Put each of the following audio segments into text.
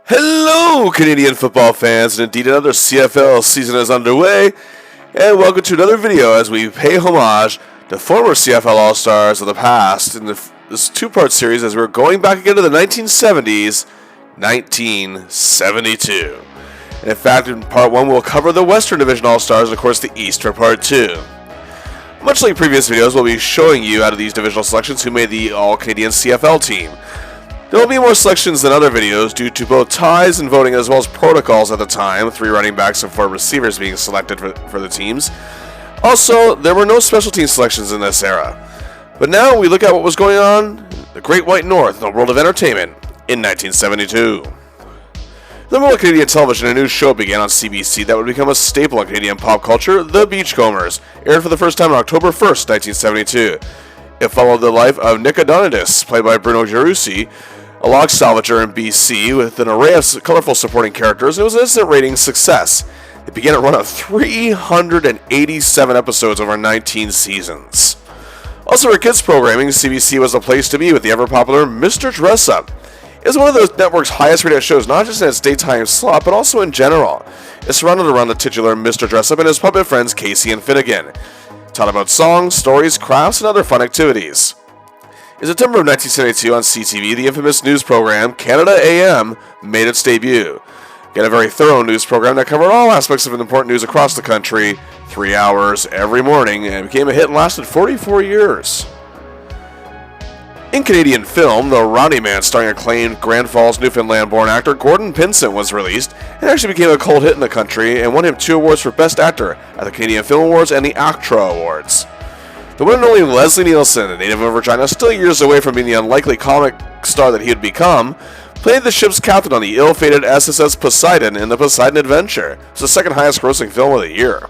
Hello, Canadian football fans, and indeed another CFL season is underway, and welcome to another video as we pay homage to former CFL All-Stars of the past in this two-part series as we're going back again to the 1970s, 1972. And in fact, in part 1 we'll cover the Western Division All-Stars and of course the East for part 2. Much like previous videos, we'll be showing you out of these divisional selections who made the All-Canadian CFL team. There will be more selections than other videos due to both ties and voting as well as protocols at the time, 3 running backs and 4 receivers being selected for the teams. Also, there were no special team selections in this era. But now we look at what was going on in the Great White North in the world of entertainment in 1972. The world of Canadian television, a new show began on CBC that would become a staple in Canadian pop culture, The Beachcombers, aired for the first time on October 1st, 1972. It followed the life of Nick Adonidis, played by Bruno Gerussi, a log salvager in BC with an array of colorful supporting characters. It was an instant rating success. It began a run of 387 episodes over 19 seasons. Also for kids programming, CBC was the place to be with the ever-popular Mr. Dress-Up. It is one of the network's highest-rated shows, not just in its daytime slot, but also in general. It's surrounded around the titular Mr. Dress-Up and his puppet friends Casey and Finnegan. It taught about songs, stories, crafts, and other fun activities. In September of 1972 on CTV, the infamous news program Canada AM made its debut. Again, a very thorough news program that covered all aspects of important news across the country, 3 hours every morning, and became a hit and lasted 44 years. In Canadian film, The Rowdy Man, starring acclaimed Grand Falls, Newfoundland-born actor Gordon Pinsent, was released and actually became a cult hit in the country and won him 2 awards for Best Actor at the Canadian Film Awards and the ACTRA Awards. The one and only Leslie Nielsen, a native of Regina, still years away from being the unlikely comic star that he would become, played the ship's captain on the ill-fated SSS Poseidon in The Poseidon Adventure. It was the second highest grossing film of the year.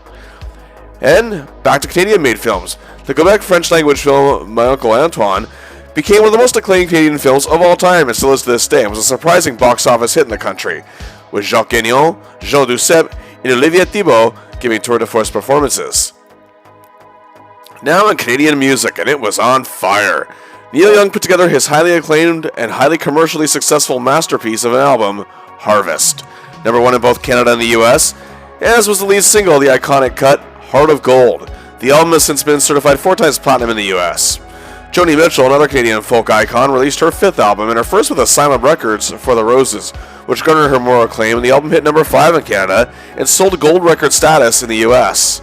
And back to Canadian-made films. The Quebec French-language film My Uncle Antoine became one of the most acclaimed Canadian films of all time and still is to this day, and was a surprising box office hit in the country, with Jacques Gagnon, Jean Duceppe, and Olivier Thibault giving tour de force performances. Now in Canadian music, and it was on fire. Neil Young put together his highly acclaimed and highly commercially successful masterpiece of an album, Harvest. Number 1 in both Canada and the US, as was the lead single of the iconic cut, Heart of Gold. The album has since been certified 4 times platinum in the US. Joni Mitchell, another Canadian folk icon, released her 5th album, and her first with Asylum Records, For the Roses, which garnered her more acclaim, and the album hit number 5 in Canada and sold gold record status in the US.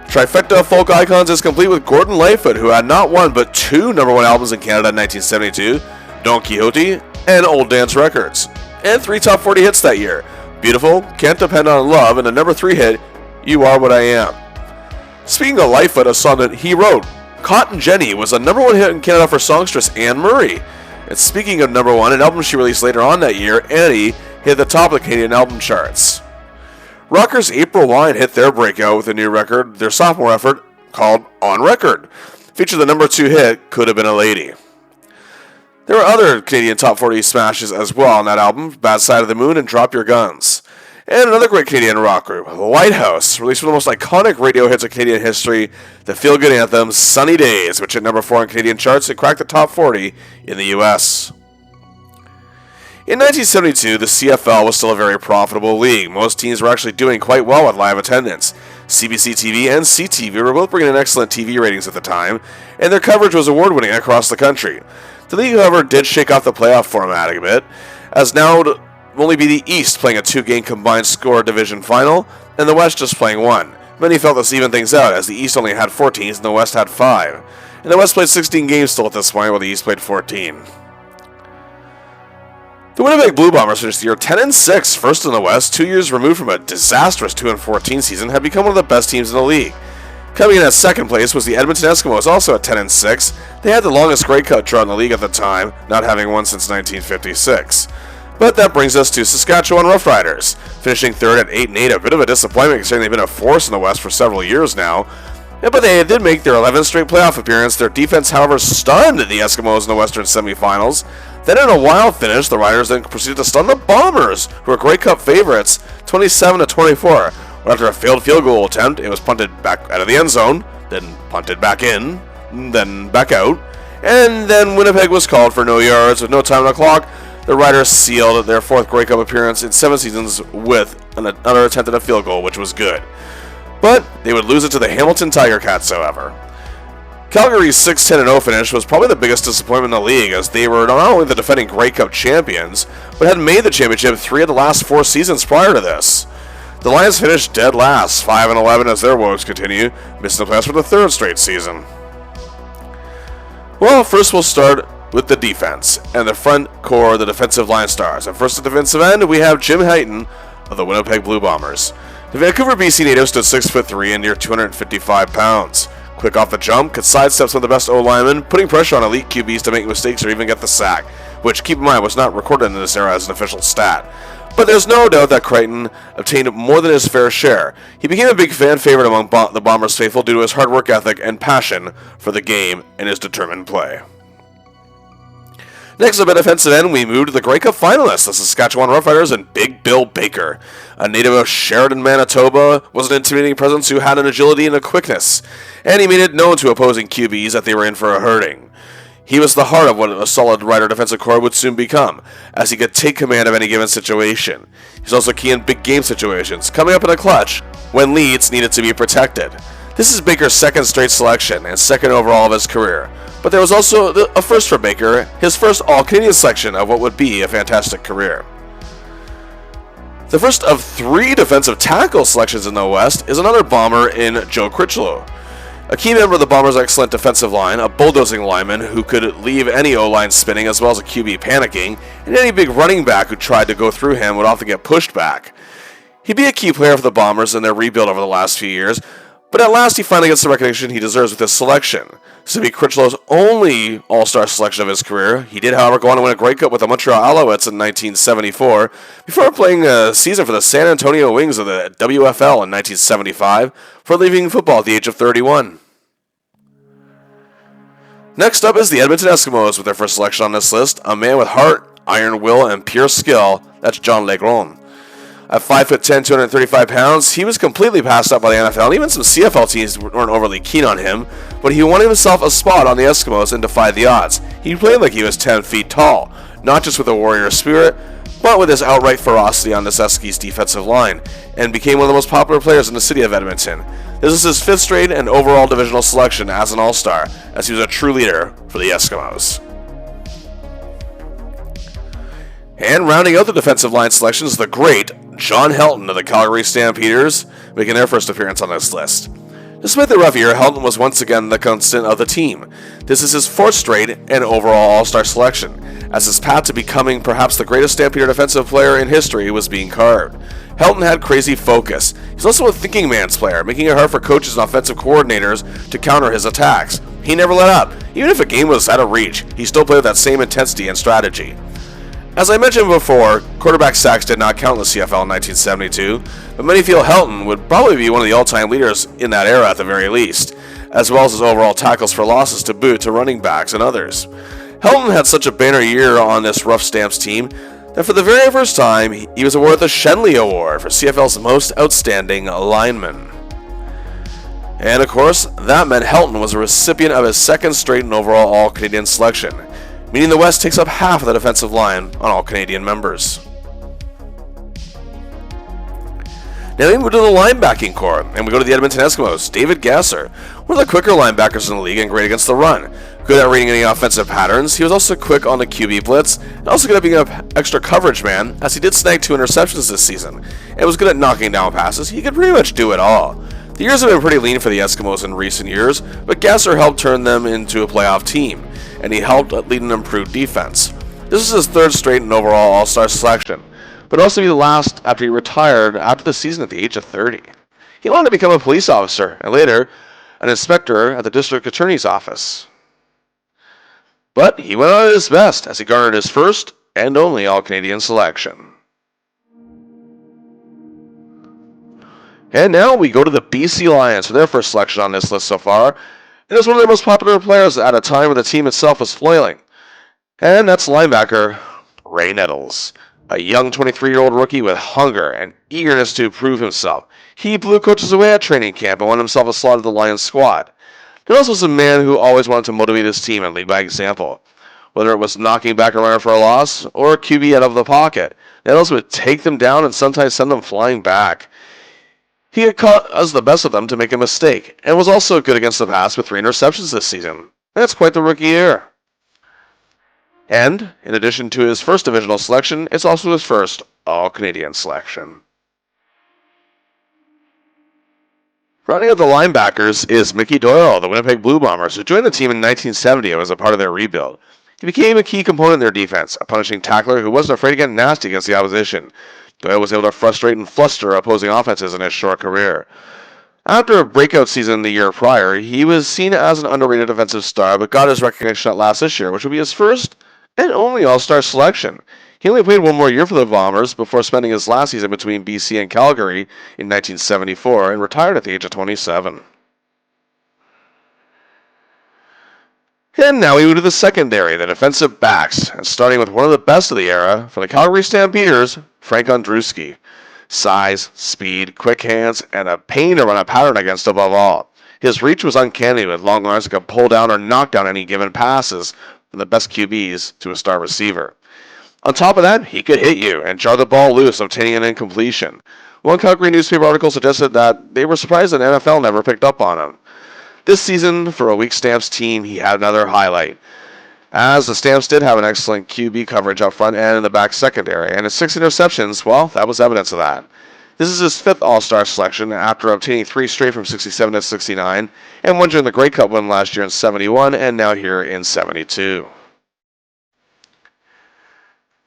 Trifecta of folk icons is complete with Gordon Lightfoot, who had not 1 but 2 number 1 albums in Canada in 1972, Don Quixote, and Old Dance Records, and 3 top 40 hits that year, Beautiful, Can't Depend on Love, and the number 3 hit, You Are What I Am. Speaking of Lightfoot, a song that he wrote, Cotton Jenny, was a number 1 hit in Canada for songstress Anne Murray. And speaking of number 1, an album she released later on that year, Annie, hit the top of the Canadian album charts. Rockers April Wine hit their breakout with a new record, their sophomore effort, called On Record. Featured the number 2 hit, Could Have Been a Lady. There were other Canadian top 40 smashes as well on that album, Bad Side of the Moon and Drop Your Guns. And another great Canadian rock group, Lighthouse, released one of the most iconic radio hits of Canadian history, the feel-good anthem, Sunny Days, which hit number 4 on Canadian charts and cracked the top 40 in the US. In 1972, the CFL was still a very profitable league. Most teams were actually doing quite well with live attendance. CBC TV and CTV were both bringing in excellent TV ratings at the time, and their coverage was award-winning across the country. The league, however, did shake off the playoff format a bit, as now it will only be the East playing a 2-game combined score division final, and the West just playing 1. Many felt this evened things out, as the East only had 4 teams and the West had 5. And the West played 16 games still at this point, while the East played 14. The Winnipeg Blue Bombers finished the year 10-6, first in the West, 2 years removed from a disastrous 2-14 season, had become one of the best teams in the league. Coming in at second place was the Edmonton Eskimos, also at 10-6. They had the longest Grey Cup drought in the league at the time, not having won since 1956. But that brings us to Saskatchewan Roughriders, finishing third at 8-8, a bit of a disappointment considering they've been a force in the West for several years now. But they did make their 11th straight playoff appearance. Their defense, however, stunned the Eskimos in the Western semifinals. Then in a wild finish, the Riders then proceeded to stun the Bombers, who were Grey Cup favorites, 27-24. After a failed field goal attempt, it was punted back out of the end zone, then punted back in, then back out, and then Winnipeg was called for no yards with no time on the clock. The Riders sealed their fourth Grey Cup appearance in 7 seasons with another attempt at a field goal, which was good. But they would lose it to the Hamilton Tiger Cats, however. Calgary's 6-10-0 finish was probably the biggest disappointment in the league, as they were not only the defending Grey Cup champions, but had made the championship 3 of the last 4 seasons prior to this. The Lions finished dead last, 5-11 as their woes continue, missing the playoffs for the 3rd straight season. Well, first we'll start with the defense, and the front core of the defensive line stars. And first at the defensive end, we have Jim Hayton of the Winnipeg Blue Bombers. The Vancouver, BC native stood 6'3" and near 255 pounds. Quick off the jump, could sidestep some of the best O-linemen, putting pressure on elite QBs to make mistakes or even get the sack, which, keep in mind, was not recorded in this era as an official stat. But there's no doubt that Crichton obtained more than his fair share. He became a big fan favorite among the Bombers faithful due to his hard work ethic and passion for the game and his determined play. Next up at defensive end, we moved to the Grey Cup finalists, the Saskatchewan Roughriders and Big Bill Baker. A native of Sheridan, Manitoba, was an intimidating presence who had an agility and a quickness, and he made it known to opposing QBs that they were in for a hurting. He was the heart of what a solid Rider defensive core would soon become, as he could take command of any given situation. He's also key in big game situations, coming up in a clutch when leads needed to be protected. This is Baker's 2nd straight selection and 2nd overall of his career. But there was also a first for Baker, his first All-Canadian selection of what would be a fantastic career. The first of 3 defensive tackle selections in the West is another Bomber in Joe Critchlow. A key member of the Bombers' excellent defensive line, a bulldozing lineman who could leave any O-line spinning as well as a QB panicking, and any big running back who tried to go through him would often get pushed back. He'd be a key player for the Bombers in their rebuild over the last few years, but at last he finally gets the recognition he deserves with his selection. This would be Critchlow's only All-Star selection of his career. He did, however, go on to win a Grey Cup with the Montreal Alouettes in 1974, before playing a season for the San Antonio Wings of the WFL in 1975, for leaving football at the age of 31. Next up is the Edmonton Eskimos with their first selection on this list, a man with heart, iron will, and pure skill. That's John Legron. At 5'10", 235 pounds, he was completely passed up by the NFL, and even some CFL teams weren't overly keen on him, but he wanted himself a spot on the Eskimos and defied the odds. He played like he was 10 feet tall, not just with a warrior spirit, but with his outright ferocity on this Eskies defensive line, and became one of the most popular players in the city of Edmonton. This is his 5th straight and overall divisional selection as an All-Star, as he was a true leader for the Eskimos. And rounding out the defensive line selections, the great John Helton of the Calgary Stampeders, making their first appearance on this list. Despite the rough year, Helton was once again the constant of the team. This is his 4th straight and overall All-Star selection, as his path to becoming perhaps the greatest Stampeder defensive player in history was being carved. Helton had crazy focus. He's also a thinking man's player, making it hard for coaches and offensive coordinators to counter his attacks. He never let up. Even if a game was out of reach, he still played with that same intensity and strategy. As I mentioned before, quarterback sacks did not count in the CFL in 1972, but many feel Helton would probably be one of the all-time leaders in that era at the very least, as well as his overall tackles for losses to boot to running backs and others. Helton had such a banner year on this Rough Stamps team that for the very first time, he was awarded the Shenley Award for CFL's most outstanding lineman. And of course, that meant Helton was a recipient of his 2nd straight and overall All-Canadian selection, meaning the West takes up half of the defensive line on All-Canadian members. Now we move to the linebacking core, and we go to the Edmonton Eskimos. David Gasser, one of the quicker linebackers in the league and great against the run. Good at reading any offensive patterns, he was also quick on the QB blitz, and also good at being an extra coverage man, as he did snag 2 interceptions this season, and was good at knocking down passes. He could pretty much do it all. The years have been pretty lean for the Eskimos in recent years, but Gasser helped turn them into a playoff team, and he helped lead an improved defense. This is his 3rd straight and overall All-Star selection, but also be the last after he retired after the season at the age of 30. He wanted to become a police officer, and later, an inspector at the district attorney's office. But he went on his best as he garnered his first and only All-Canadian selection. And now we go to the BC Lions for their first selection on this list so far. It was one of their most popular players at a time when the team itself was flailing. And that's linebacker Ray Nettles, a young 23-year-old rookie with hunger and eagerness to prove himself. He blew coaches away at training camp and won himself a slot at the Lions squad. Nettles was a man who always wanted to motivate his team and lead by example. whether it was knocking back a runner for a loss or a QB out of the pocket. Nails would take them down and sometimes send them flying back. He had caused the best of them to make a mistake, and was also good against the pass with 3 interceptions this season. That's quite the rookie year. And, in addition to his first divisional selection, it's also his first All-Canadian selection. Rounding out the linebackers is Mickey Doyle, the Winnipeg Blue Bombers, who joined the team in 1970 and was a part of their rebuild. He became a key component in their defense, a punishing tackler who wasn't afraid to get nasty against the opposition. Doyle was able to frustrate and fluster opposing offenses in his short career. After a breakout season the year prior, he was seen as an underrated defensive star, but got his recognition at last this year, which would be his first and only All-Star selection. He only played one more year for the Bombers before spending his last season between BC and Calgary in 1974 and retired at the age of 27. And now we move to the secondary, the defensive backs, and starting with one of the best of the era, for the Calgary Stampeders, Frank Ondrewski. Size, speed, quick hands, and a pain to run a pattern against above all. His reach was uncanny with long arms that could pull down or knock down any given passes from the best QBs to a star receiver. On top of that, he could hit you and jar the ball loose, obtaining an incompletion. One Calgary newspaper article suggested that they were surprised that NFL never picked up on him. This season, for a weak Stamps team, he had another highlight, as the Stamps did have an excellent QB coverage up front and in the back secondary, and his 6 interceptions, well, that was evidence of that. This is his 5th All-Star selection after obtaining 3 straight from 67 to 69, and 1 during the Grey Cup win last year in 71, and now here in 72.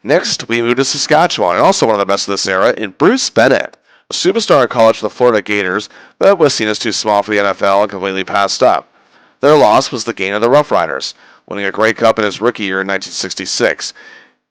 Next, we move to Saskatchewan, and also one of the best of this era, in Bruce Bennett, a superstar in college for the Florida Gators, but was seen as too small for the NFL and completely passed up. Their loss was the gain of the Roughriders, winning a Grey Cup in his rookie year in 1966.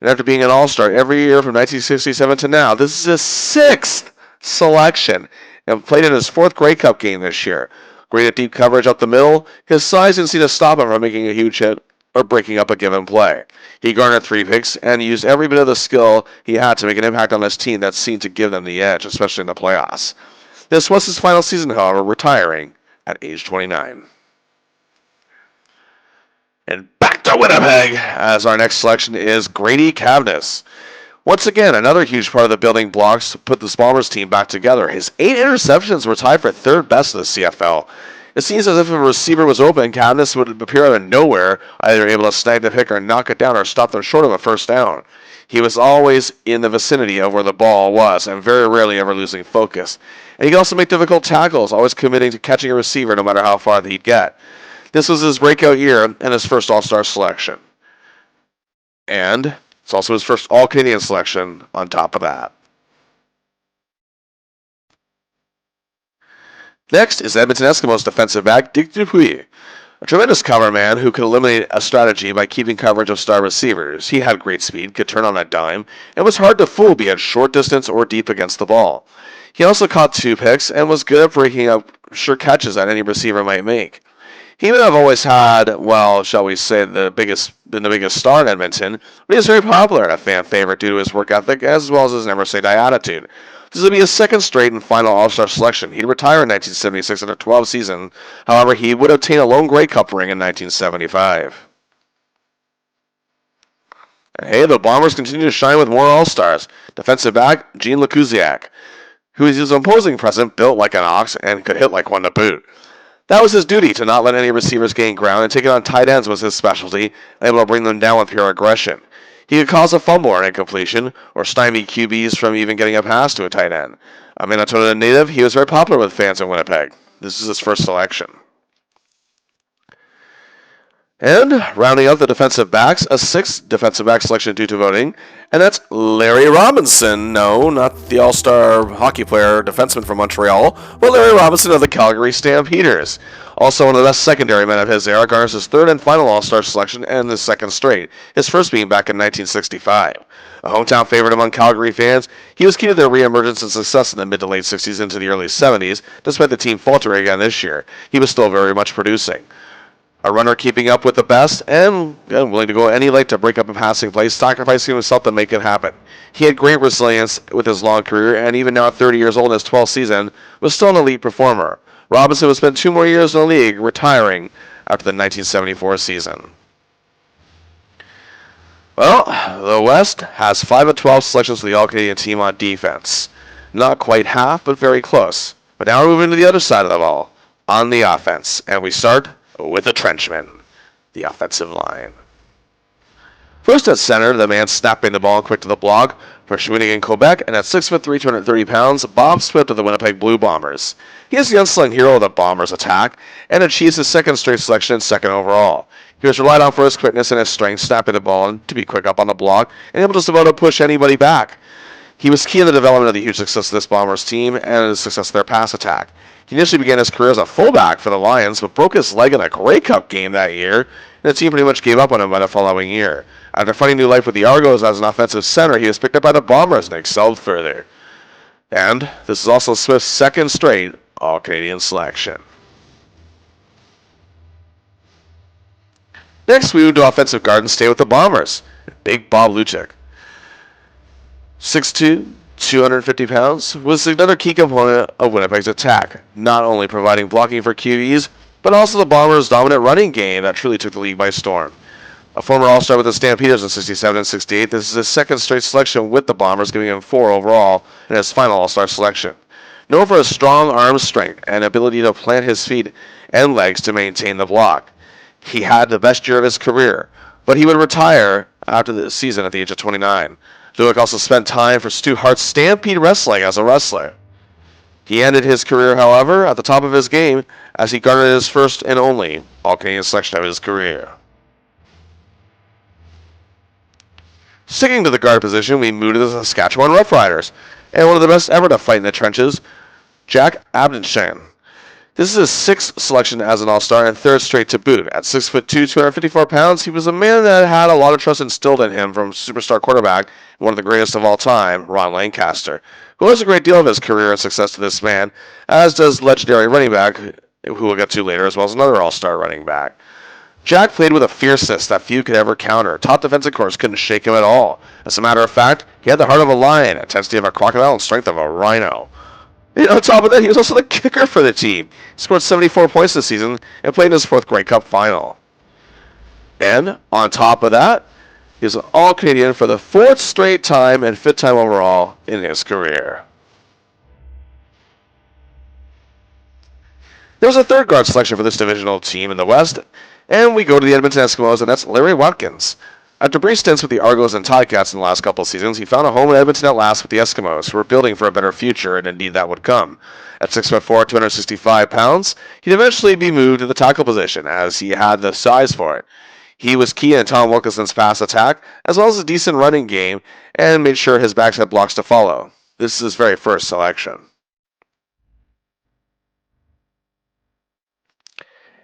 And after being an All-Star every year from 1967 to now, this is his 6th selection, and played in his 4th Grey Cup game this year. Great at deep coverage up the middle, his size didn't seem to stop him from making a huge hit or breaking up a given play. He garnered 3 picks and used every bit of the skill he had to make an impact on his team that seemed to give them the edge, especially in the playoffs. This was his final season, however, retiring at age 29. And back to Winnipeg, as our next selection is Grady Cavness. Once again, another huge part of the building blocks to put this Bombers team back together. His 8 interceptions were tied for 3rd best in the CFL. It seems as if a receiver was open, Cavness would appear out of nowhere, either able to snag the pick or knock it down or stop them short of a first down. He was always in the vicinity of where the ball was, and very rarely ever losing focus. And he could also make difficult tackles, always committing to catching a receiver no matter how far he'd get. This was his breakout year and his first All-Star selection. And it's also his first All-Canadian selection on top of that. Next is Edmonton Eskimos defensive back Dick Dupuis, a tremendous cover man who could eliminate a strategy by keeping coverage of star receivers. He had great speed, could turn on a dime, and was hard to fool, be it short distance or deep against the ball. He also caught 2 picks and was good at breaking up sure catches that any receiver might make. He may have always had, well, shall we say, been the biggest star in Edmonton, but he was very popular and a fan favorite due to his work ethic as well as his never-say-die attitude. This would be his 2nd straight and final All-Star selection. He'd retire in 1976 after 12 seasons. However, he would obtain a lone Grey Cup ring in 1975. And hey, the Bombers continue to shine with more All-Stars. Defensive back, Gene Lukuziak, who is his opposing present, built like an ox and could hit like one to boot. That was his duty, to not let any receivers gain ground, and taking on tight ends was his specialty, able to bring them down with pure aggression. He could cause a fumble or incompletion, or stymie QBs from even getting a pass to a tight end. A Minnesota native, he was very popular with fans in Winnipeg. This is his first selection. And rounding out the defensive backs, a 6th defensive back selection due to voting, and that's Larry Robinson. No, not the all-star hockey player defenseman from Montreal, but Larry Robinson of the Calgary Stampeders. Also one of the best secondary men of his era, garners his 3rd and final all-star selection and his 2nd straight, his first being back in 1965. A hometown favorite among Calgary fans, he was key to their re-emergence and success in the mid to late 60s into the early 70s, despite the team faltering again this year. He was still very much producing. A runner keeping up with the best and willing to go any length to break up a passing play, sacrificing himself to make it happen. He had great resilience with his long career, and even now at 30 years old in his 12th season, was still an elite performer. Robinson would spend 2 more years in the league, retiring after the 1974 season. Well, the West has 5 of 12 selections for the All-Canadian team on defense. Not quite half, but very close. But now we're moving to the other side of the ball, on the offense. And we start with the Trenchmen, the offensive line. First at center, the man snapping the ball quick to the block for Shawinigan, Quebec, and at 6'3", 230 pounds, Bob Swift of the Winnipeg Blue Bombers. He is the unsung hero of the Bombers' attack and achieves his second straight selection and second overall. He was relied on for his quickness and his strength, snapping the ball and to be quick up on the block and able just about to push anybody back. He was key in the development of the huge success of this Bombers team and the success of their pass attack. He initially began his career as a fullback for the Lions, but broke his leg in a Grey Cup game that year, and the team pretty much gave up on him by the following year. After finding new life with the Argos as an offensive center, he was picked up by the Bombers and excelled further. And this is also Swift's second straight All-Canadian selection. Next, we move to offensive guard and stay with the Bombers. Big Bob Lucic. 6'2", 250 pounds, was another key component of Winnipeg's attack, not only providing blocking for QBs, but also the Bombers' dominant running game that truly took the league by storm. A former All-Star with the Stampeders in 67 and 68, this is his second straight selection with the Bombers, giving him 4 overall in his final All-Star selection. Known for his strong arm strength and ability to plant his feet and legs to maintain the block. He had the best year of his career, but he would retire after the season at the age of 29. Lucic also spent time for Stu Hart's Stampede Wrestling as a wrestler. He ended his career, however, at the top of his game as he garnered his first and only All-Canadian selection of his career. Sticking to the guard position, we move to the Saskatchewan Roughriders, and one of the best ever to fight in the trenches, Jack Abdenschein. This is his 6th selection as an All-Star and 3rd straight to boot. At 6'2", 254 pounds, he was a man that had a lot of trust instilled in him from superstar quarterback, one of the greatest of all time, Ron Lancaster, who owes a great deal of his career and success to this man, as does legendary running back, who we'll get to later, as well as another All-Star running back. Jack played with a fierceness that few could ever counter. Top defensive corps couldn't shake him at all. As a matter of fact, he had the heart of a lion, intensity of a crocodile, and strength of a rhino. And on top of that, he was also the kicker for the team. He scored 74 points this season and played in his 4th Grey Cup final. And on top of that, he was an All-Canadian for the 4th straight time and 5th time overall in his career. There was a 3rd guard selection for this divisional team in the West, and we go to the Edmonton Eskimos, and that's Larry Watkins. After brief stints with the Argos and Ticats in the last couple of seasons, he found a home in Edmonton at last with the Eskimos, who were building for a better future, and indeed that would come. At 6'4", 265 pounds, he'd eventually be moved to the tackle position, as he had the size for it. He was key in Tom Wilkinson's pass attack, as well as a decent running game, and made sure his backs had blocks to follow. This is his very first selection.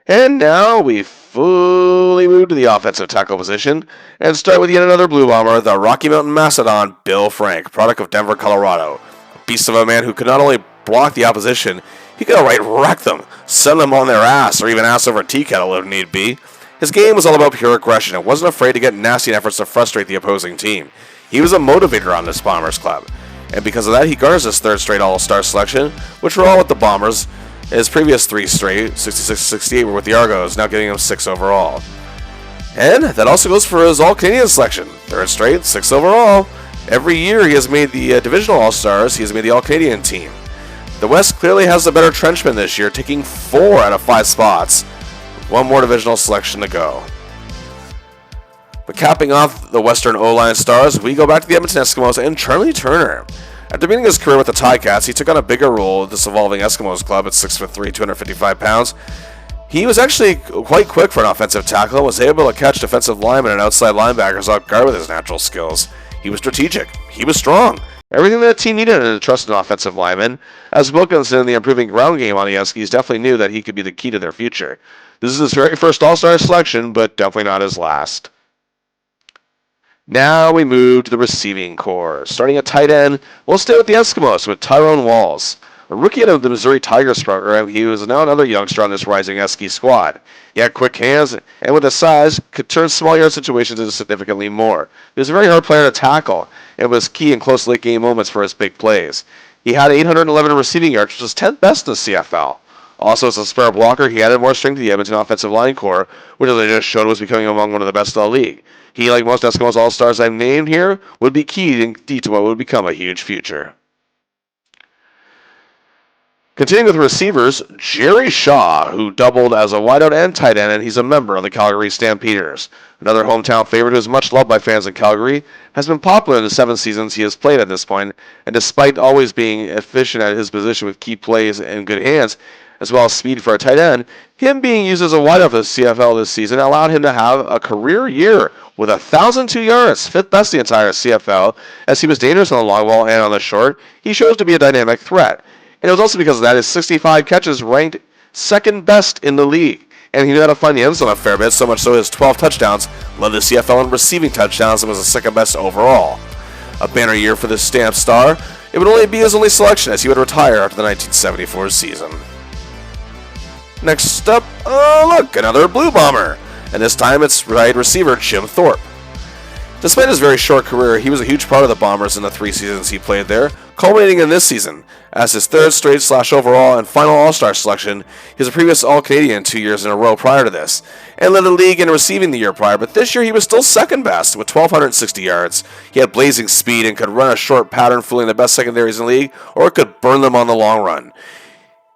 And now we fully move to the offensive tackle position and start with yet another Blue Bomber, the Rocky Mountain Mastodon, Bill Frank, product of Denver, Colorado. A beast of a man who could not only block the opposition, he could outright wreck them, send them on their ass, or even ass over a tea kettle if need be. His game was all about pure aggression and wasn't afraid to get nasty in efforts to frustrate the opposing team. He was a motivator on this Bombers club, and because of that, he garners his 3rd straight All-Star selection, which were all with the Bombers. His previous 3 straight, 66-68, were with the Argos, now giving him 6 overall. And that also goes for his All-Canadian selection. 3rd straight, 6 overall. Every year he has made the Divisional All-Stars, he has made the All-Canadian team. The West clearly has the better Trenchman this year, taking 4 out of 5 spots. 1 more divisional selection to go. But capping off the Western O-line stars, we go back to the Edmonton Eskimos and Charlie Turner. After beginning his career with the Ticats, he took on a bigger role at this evolving Eskimos club at 6'3", 255 pounds. He was actually quite quick for an offensive tackle and was able to catch defensive linemen and outside linebackers off guard with his natural skills. He was strategic. He was strong. Everything that the team needed in a trusted offensive lineman. As Wilkinson in the improving ground game on the Eskies definitely knew that he could be the key to their future. This is his very first All-Star selection, but definitely not his last. Now we move to the receiving corps. Starting at tight end, we'll stay with the Eskimos with Tyrone Walls. A rookie out of the Missouri Tigers program, he was now another youngster on this rising Esky squad. He had quick hands, and with his size, could turn small yard situations into significantly more. He was a very hard player to tackle, and was key in close late-game moments for his big plays. He had 811 receiving yards, which was 10th best in the CFL. Also, as a spare blocker, he added more strength to the Edmonton offensive line core, which, as I just showed, was becoming among one of the best in the league. He, like most Eskimos All-Stars I've named here, would be key indeed to what would become a huge future. Continuing with receivers, Jerry Shaw, who doubled as a wideout and tight end, and he's a member of the Calgary Stampeders. Another hometown favorite who is much loved by fans in Calgary, has been popular in the 7 seasons he has played at this point, and despite always being efficient at his position with key plays and good hands, as well as speed for a tight end, him being used as a wideout for the CFL this season allowed him to have a career year with 1,002 yards, 5th best in the entire CFL, as he was dangerous on the long ball and on the short. He shows to be a dynamic threat. And it was also because of that his 65 catches ranked 2nd best in the league. And he knew how to find the end zone a fair bit, so much so his 12 touchdowns led the CFL in receiving touchdowns and was the 2nd best overall. A banner year for the Stamp star. It would only be his only selection as he would retire after the 1974 season. Next up, look, another Blue Bomber. And this time it's wide receiver Jim Thorpe. Despite his very short career, he was a huge part of the Bombers in the 3 seasons he played there, culminating in this season. As his 3rd straight / overall and final All-Star selection, he was a previous All-Canadian 2 years in a row prior to this, and led the league in receiving the year prior, but this year he was still 2nd best with 1,260 yards. He had blazing speed and could run a short pattern fooling the best secondaries in the league, or could burn them on the long run.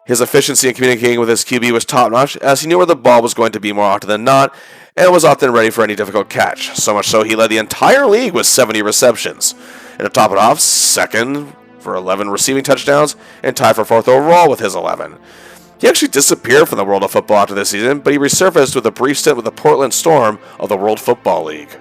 His efficiency in communicating with his QB was top-notch, as he knew where the ball was going to be more often than not, and was often ready for any difficult catch. So much so, he led the entire league with 70 receptions. And to top it off, 2nd for 11 receiving touchdowns, and tied for 4th overall with his 11. He actually disappeared from the world of football after this season, but he resurfaced with a brief stint with the Portland Storm of the World Football League.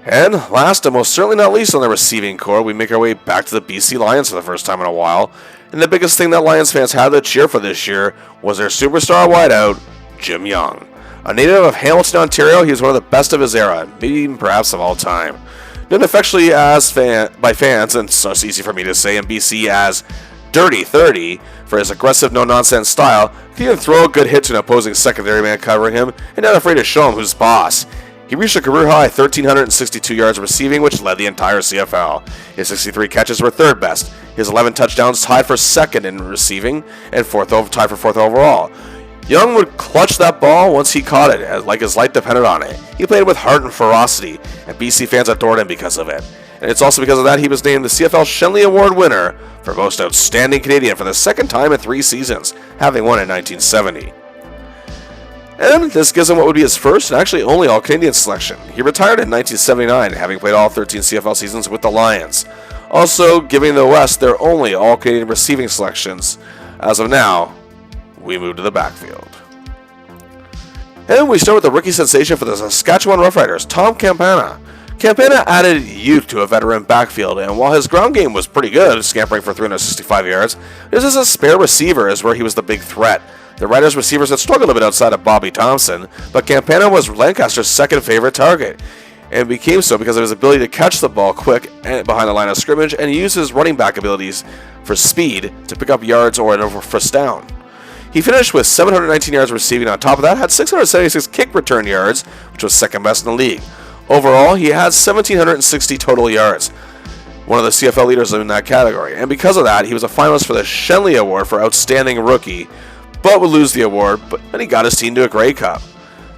And last and most certainly not least on the receiving core, we make our way back to the BC Lions for the first time in a while. And the biggest thing that Lions fans had to cheer for this year was their superstar wideout, Jim Young. A native of Hamilton, Ontario, he was one of the best of his era, maybe even perhaps of all time. Known affectionately by fans, and so it's easy for me to say in BC as Dirty 30 for his aggressive, no-nonsense style, he can throw a good hit to an opposing secondary man covering him, and not afraid to show him who's boss. He reached a career-high 1,362 yards receiving, which led the entire CFL. His 63 catches were 3rd best. His 11 touchdowns tied for 2nd in receiving, and tied for 4th overall. Young would clutch that ball once he caught it, like his life depended on it. He played with heart and ferocity, and BC fans adored him because of it. And it's also because of that he was named the CFL Shenley Award winner for Most Outstanding Canadian for the 2nd time in 3 seasons, having won in 1970. And this gives him what would be his first and actually only All-Canadian selection. He retired in 1979, having played all 13 CFL seasons with the Lions, also giving the West their only All-Canadian receiving selections. As of now, we move to the backfield. And we start with the rookie sensation for the Saskatchewan Roughriders, Tom Campana. Campana added youth to a veteran backfield, and while his ground game was pretty good, scampering for 365 yards, this is a spare receiver is where he was the big threat. The Riders receivers had struggled a bit outside of Bobby Thompson, but Campana was Lancaster's 2nd favorite target, and became so because of his ability to catch the ball quick behind the line of scrimmage and use his running back abilities for speed to pick up yards or an first down. He finished with 719 yards receiving. On top of that, had 676 kick return yards, which was 2nd best in the league. Overall, he had 1,760 total yards, one of the CFL leaders in that category. And because of that, he was a finalist for the Shenley Award for Outstanding Rookie, but would lose the award, and he got his team to a Grey Cup.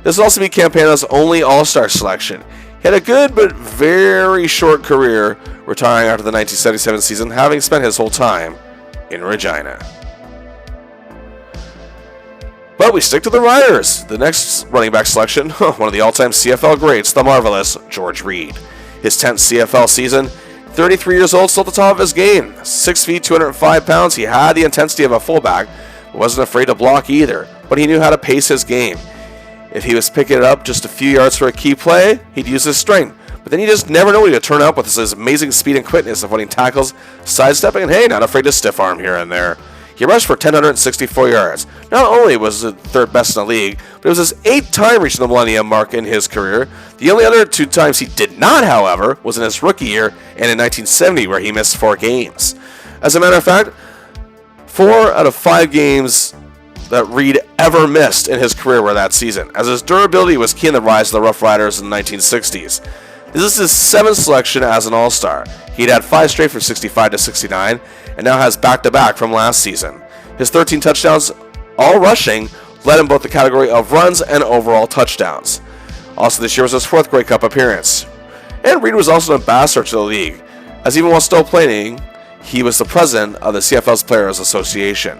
This would also be Campana's only All-Star selection. He had a good but very short career, retiring after the 1977 season, having spent his whole time in Regina. But we stick to the Riders. The next running back selection, one of the all-time CFL greats, the marvelous George Reed. His 10th CFL season, 33 years old, still at the top of his game. 6 feet, 205 pounds, he had the intensity of a fullback, but wasn't afraid to block either, but he knew how to pace his game. If he was picking it up just a few yards for a key play, he'd use his strength. But then you just never know when he'd turn up with his amazing speed and quickness of winning tackles, sidestepping, and hey, not afraid to stiff arm here and there. He rushed for 1,064 yards. Not only was it 3rd best in the league, but it was his 8th time reaching the millennium mark in his career. The only other 2 times he did not, however, was in his rookie year and in 1970, where he missed 4 games. As a matter of fact, 4 out of 5 games that Reed ever missed in his career were that season, as his durability was key in the rise of the Roughriders in the 1960s. This is his 7th selection as an All-Star. He'd had 5 straight from 65 to 69, and now has back-to-back from last season. His 13 touchdowns, all rushing, led in both the category of runs and overall touchdowns. Also this year was his 4th Grey Cup appearance. And Reed was also an ambassador to the league, as even while still playing, he was the president of the CFL's Players Association.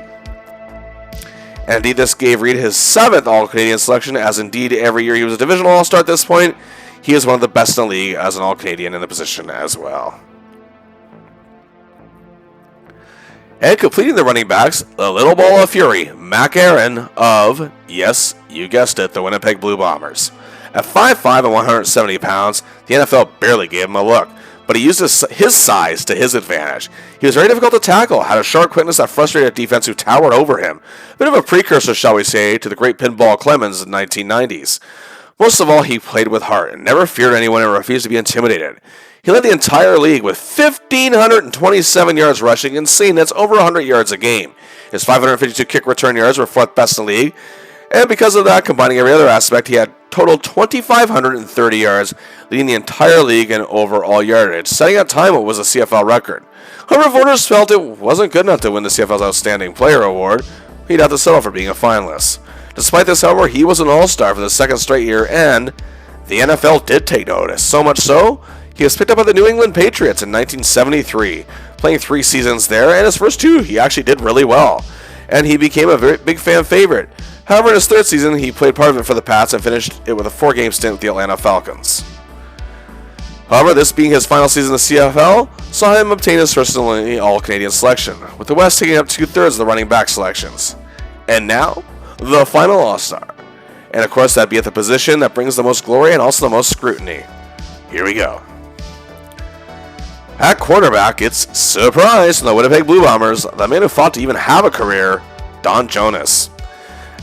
And indeed, this gave Reed his 7th All-Canadian selection, as indeed every year he was a divisional All-Star at this point. He is one of the best in the league as an All-Canadian in the position as well. And completing the running backs, the little ball of fury, Mac Aaron of, yes, you guessed it, the Winnipeg Blue Bombers. At 5'5" and 170 pounds, the NFL barely gave him a look, but he used his size to his advantage. He was very difficult to tackle, had a sharp quickness that frustrated a defense who towered over him. A bit of a precursor, shall we say, to the great Pinball Clemens in the 1990s. Most of all, he played with heart and never feared anyone and refused to be intimidated. He led the entire league with 1,527 yards rushing, insane, that's over 100 yards a game. His 552 kick return yards were 4th best in the league, and because of that, combining every other aspect, he had total 2,530 yards, leading the entire league in overall yardage, setting at time what was a CFL record. However, voters felt it wasn't good enough to win the CFL's Outstanding Player Award. He'd have to settle for being a finalist. Despite this, however, he was an All-Star for the 2nd straight year, and the NFL did take notice, so much so, he was picked up by the New England Patriots in 1973, playing 3 seasons there, and his first 2 he actually did really well, and he became a very big fan favorite. However, in his 3rd season, he played part of it for the Pats and finished it with a 4-game stint with the Atlanta Falcons. However, this being his final season in the CFL, saw him obtain his first All-Canadian selection, with the West taking up 2/3 of the running back selections. And now, the final All-Star. And of course, that'd be at the position that brings the most glory and also the most scrutiny. Here we go. At quarterback, it's surprise from the Winnipeg Blue Bombers, the man who fought to even have a career, Don Jonas.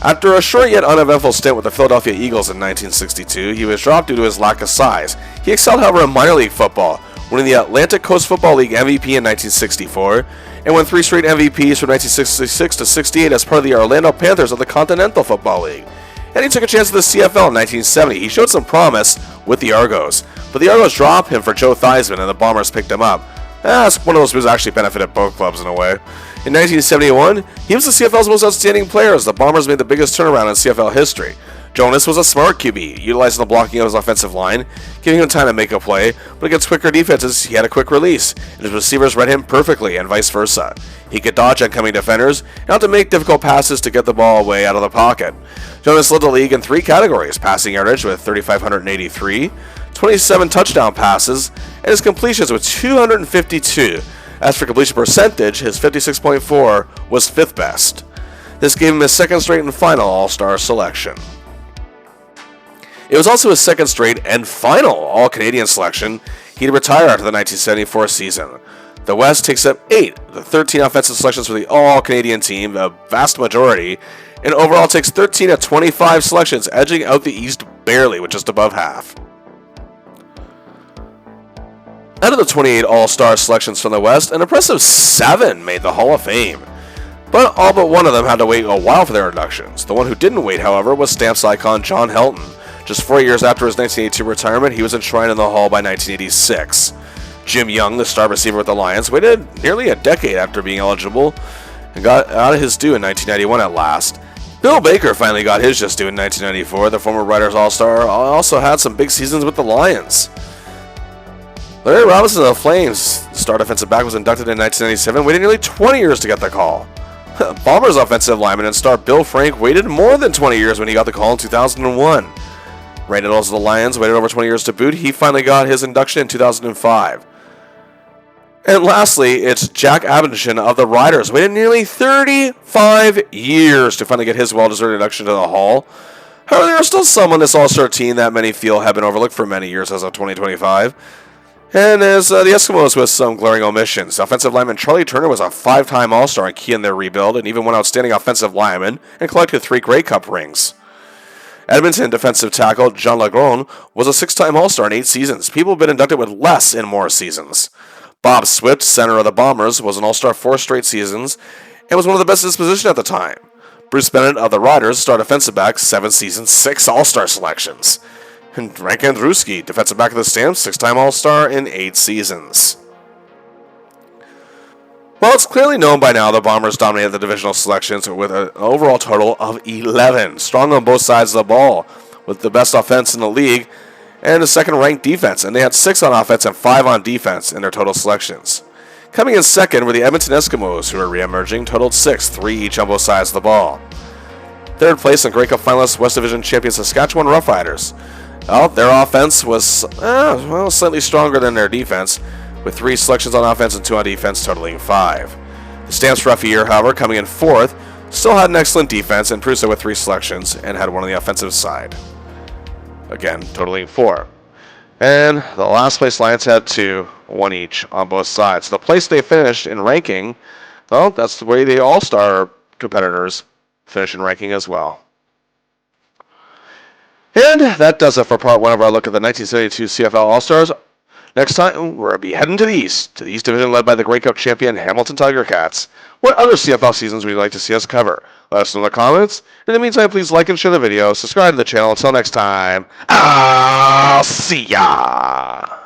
After a short yet uneventful stint with the Philadelphia Eagles in 1962, he was dropped due to his lack of size. He excelled, however, in minor league football, winning the Atlantic Coast Football League MVP in 1964, and won 3 straight MVPs from 1966 to 68 as part of the Orlando Panthers of the Continental Football League. And he took a chance at the CFL in 1970. He showed some promise with the Argos, but the Argos dropped him for Joe Theismann, and the Bombers picked him up. That's one of those moves that actually benefited both clubs in a way. In 1971, he was the CFL's most outstanding player as the Bombers made the biggest turnaround in CFL history. Jonas was a smart QB, utilizing the blocking of his offensive line, giving him time to make a play, but against quicker defenses, he had a quick release, and his receivers read him perfectly, and vice versa. He could dodge oncoming defenders, and had to make difficult passes to get the ball away out of the pocket. Jonas led the league in 3 categories: passing yardage with 3,583, 27 touchdown passes, and his completions with 252. As for completion percentage, his 56.4 was 5th best. This gave him his 2nd straight and final All-Star selection. It was also his 2nd straight and final All-Canadian selection. He'd retire after the 1974 season. The West takes up 8 of the 13 offensive selections for the All-Canadian team, a vast majority, and overall takes 13 of 25 selections, edging out the East barely with just above half. Out of the 28 All-Star selections from the West, an impressive 7 made the Hall of Fame. But all but one of them had to wait a while for their inductions. The one who didn't wait, however, was Stamps icon John Helton. Just 4 years after his 1982 retirement, he was enshrined in the Hall by 1986. Jim Young, the star receiver with the Lions, waited nearly a decade after being eligible and got out of his due in 1991 at last. Bill Baker finally got his just due in 1994. The former Riders All-Star also had some big seasons with the Lions. Larry Robinson of the Flames, star defensive back, was inducted in 1997, waited nearly 20 years to get the call. Bombers offensive lineman and star Bill Frank waited more than 20 years when he got the call in 2001. Ray Nettles of the Lions waited over 20 years to boot. He finally got his induction in 2005. And lastly, it's Jack Abendschen of the Riders, waited nearly 35 years to finally get his well-deserved induction to the Hall. However, there are still some on this All-Star team that many feel have been overlooked for many years as of 2025. And as the Eskimos with some glaring omissions. Offensive lineman Charlie Turner was a 5-time All-Star and key in their rebuild, and even one outstanding offensive lineman, and collected 3 Grey Cup rings. Edmonton defensive tackle John Lagrone was a 6-time All-Star in 8 seasons. People have been inducted with less in more seasons. Bob Swift, center of the Bombers, was an All-Star 4 straight seasons, and was one of the best in his position at the time. Bruce Bennett of the Riders, star defensive back, 7 seasons, 6 All-Star selections. And Frank Andruski, defensive back of the Stamps, 6-time All-Star in 8 seasons. Well, it's clearly known by now the Bombers dominated the divisional selections with an overall total of 11. Strong on both sides of the ball, with the best offense in the league and the second-ranked defense. And they had 6 on offense and 5 on defense in their total selections. Coming in second were the Edmonton Eskimos, who are re-emerging, totaled 6, 3 each on both sides of the ball. Third place and Grey Cup finalists West Division champion Saskatchewan Roughriders. Well, their offense was slightly stronger than their defense, with 3 selections on offense and 2 on defense, totaling 5. The Stamps Roughier, however, coming in 4th, still had an excellent defense and proved so with 3 selections and had 1 on the offensive side. Again, totaling 4. And the last place Lions had 2, 1 each on both sides. The place they finished in ranking, well, that's the way the All-Star competitors finish in ranking as well. And that does it for part 1 of our look at the 1972 CFL All-Stars. Next time, we'll be heading to the East Division led by the Grey Cup champion Hamilton Tiger Cats. What other CFL seasons would you like to see us cover? Let us know in the comments. In the meantime, please like and share the video, subscribe to the channel. Until next time, I'll see ya!